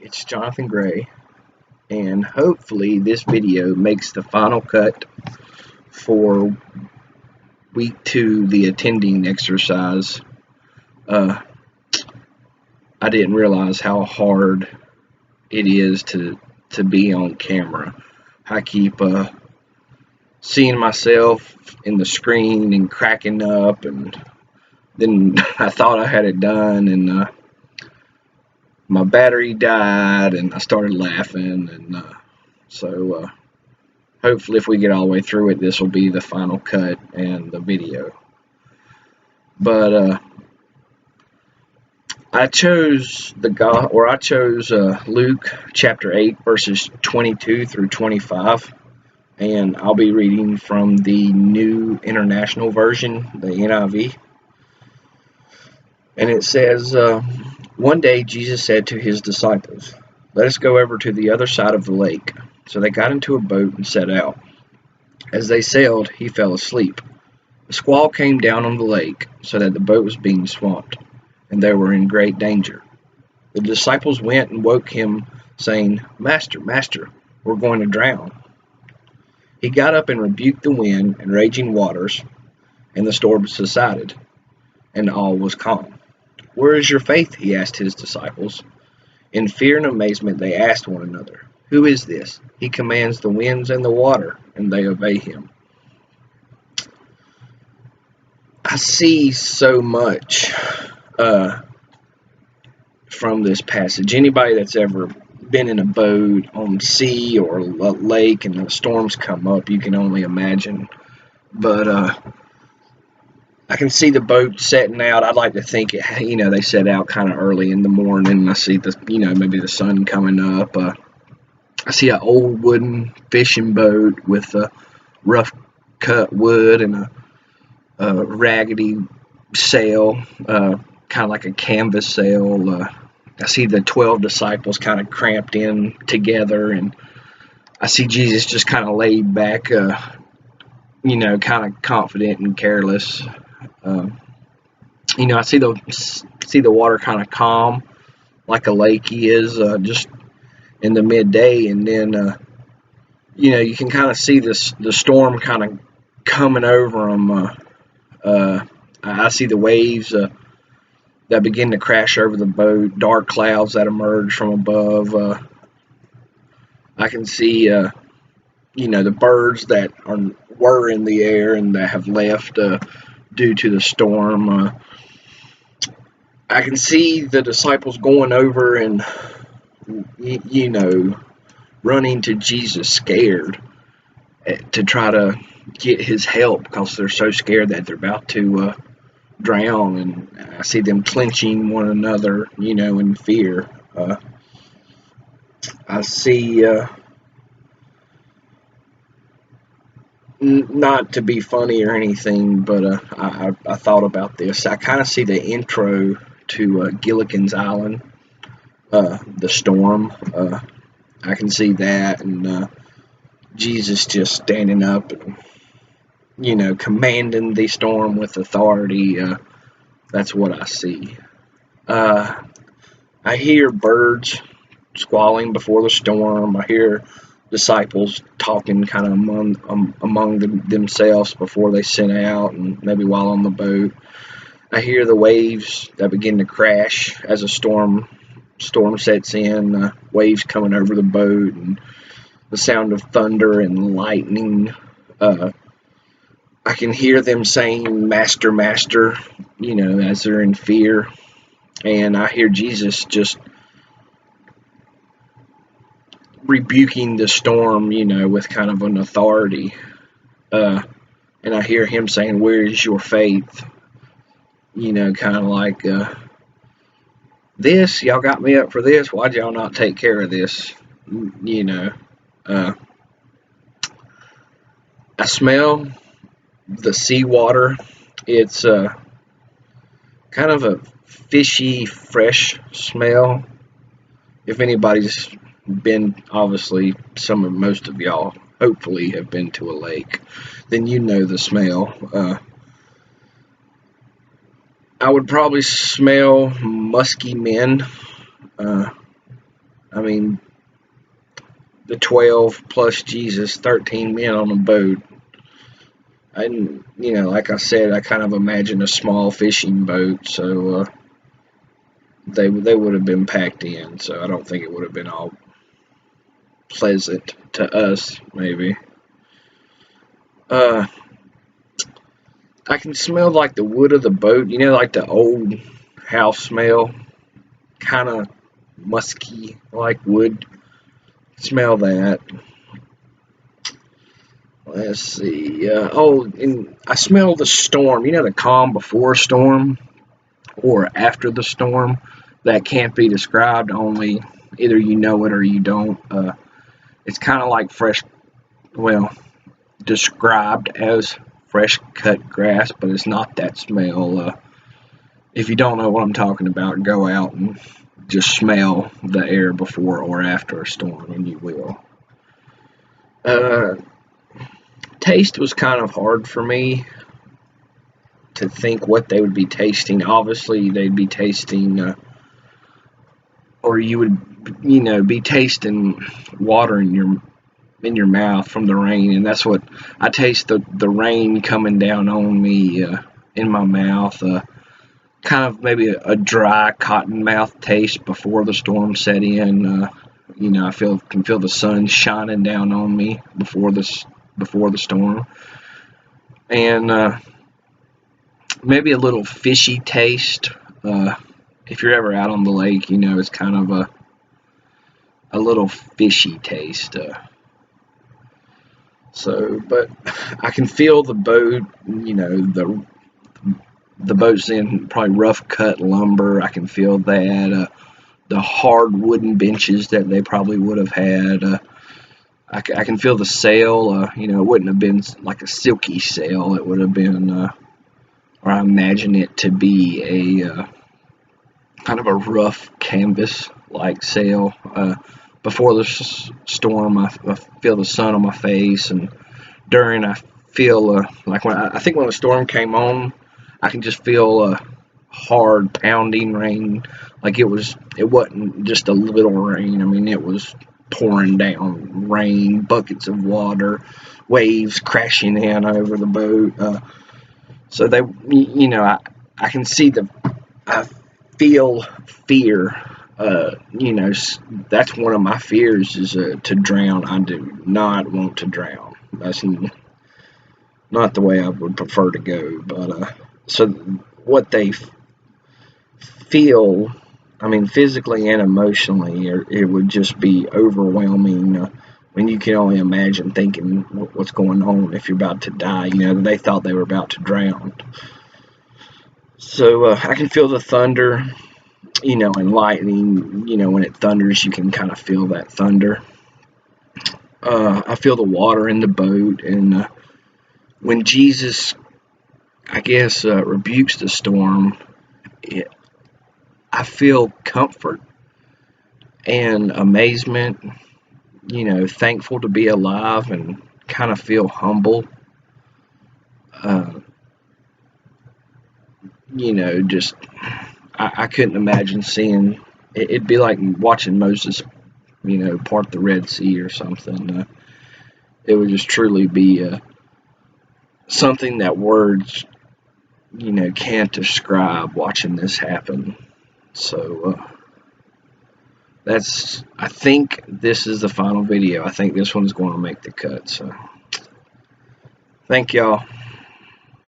it's Jonathan Gray, and hopefully this video makes the final cut for week 2, the attending exercise. I didn't realize how hard it is to be on camera. I keep seeing myself in the screen and cracking up, and then I thought I had it done, and my battery died, and I started laughing, and so hopefully if we get all the way through it, this will be the final cut and the video. But I chose Luke chapter 8 verses 22 through 25, and I'll be reading from the New International Version, the NIV. And it says, one day Jesus said to his disciples, "Let us go over to the other side of the lake." So they got into a boat and set out. As they sailed, he fell asleep. A squall came down on the lake, so that the boat was being swamped, and they were in great danger. The disciples went and woke him, saying, "Master, Master, we're going to drown." He got up and rebuked the wind and raging waters, and the storm subsided, and all was calm. "Where is your faith?" he asked his disciples. In fear and amazement they asked one another, "Who is this? He commands the winds and the water, and they obey him." I see so much from this passage. Anybody that's ever been in a boat on sea or a lake and the storms come up, you can only imagine. But I can see the boat setting out. I'd like to think they set out kind of early in the morning. I see maybe the sun coming up. I see an old wooden fishing boat with a rough cut wood and a raggedy sail, kind of like a canvas sail. I see the 12 disciples kind of cramped in together, and I see Jesus just kind of laid back, kind of confident and careless. I see the water kind of calm, like a lake is, just in the midday, and then you can kind of see the storm kind of coming over them. I see the waves that begin to crash over the boat, dark clouds that emerge from above. I can see the birds that were in the air and that have left due to the storm. I can see the disciples going over and running to Jesus scared to try to get his help, because they're so scared that they're about to drown. And I see them clenching one another, in fear. I see, not to be funny or anything, but I thought about this. I kind of see the intro to Gilligan's Island, the storm. I can see that, and Jesus just standing up and commanding the storm with authority. That's what I see. I hear birds squalling before the storm. I hear disciples talking kind of among themselves before they set out, and maybe while on the boat. I hear the waves that begin to crash as a storm sets in, waves coming over the boat, and the sound of thunder and lightning. I can hear them saying, "Master, Master," as they're in fear. And I hear Jesus just rebuking the storm, with kind of an authority. And I hear him saying, "Where is your faith?" Kind of like, "This, y'all got me up for this. Why'd y'all not take care of this?" I smell the seawater. It's kind of a fishy, fresh smell. If anybody's been, obviously most of y'all hopefully have been to a lake, then the smell. I would probably smell musky men. I mean, the 12 plus Jesus, 13 men on a boat. And, like I said, I kind of imagine a small fishing boat, so they would have been packed in, so I don't think it would have been all pleasant to us, maybe. I can smell like the wood of the boat, like the old house smell, kind of musky, like wood. Smell that. Let's see. And I smell the storm. The calm before storm or after the storm. That can't be described. Only either you know it or you don't. It's kind of like fresh. Well, described as fresh cut grass, but it's not that smell. If you don't know what I'm talking about, go out and just smell the air before or after a storm, and you will. Taste was kind of hard for me to think what they would be tasting. Obviously, they'd be tasting, or you would, be tasting water in your mouth from the rain, and that's what I taste the rain coming down on me in my mouth. Kind of maybe a dry cotton mouth taste before the storm set in. I can feel the sun shining down on me before the storm, and maybe a little fishy taste. If you're ever out on the lake, it's kind of a little fishy taste. But I can feel the boat. The boat's in probably rough cut lumber. I can feel that. The hard wooden benches that they probably would have had. I can feel the sail. It wouldn't have been like a silky sail. It would have been, or I imagine it to be a kind of a rough canvas like sail. Before the storm, I feel the sun on my face, and during I feel like I think when the storm came on, I can just feel hard pounding rain. Like it wasn't just a little rain. I mean, it was pouring down rain, buckets of water, waves crashing in over the boat. So I can see I feel fear. That's one of my fears is to drown. I do not want to drown. That's not the way I would prefer to go. But so what they feel, I mean, physically and emotionally, it would just be overwhelming. When you can only imagine thinking what's going on if you're about to die. They thought they were about to drown. So I can feel the thunder, and lightning. When it thunders, you can kind of feel that thunder. I feel the water in the boat, and when Jesus, I guess, rebukes the storm, I feel comfort and amazement, thankful to be alive and kind of feel humble. Just I couldn't imagine seeing it'd be like watching Moses, part the Red Sea or something. It would just truly be something that words, can't describe watching this happen. So I think this is the final video. I think this one's going to make the cut. So thank y'all.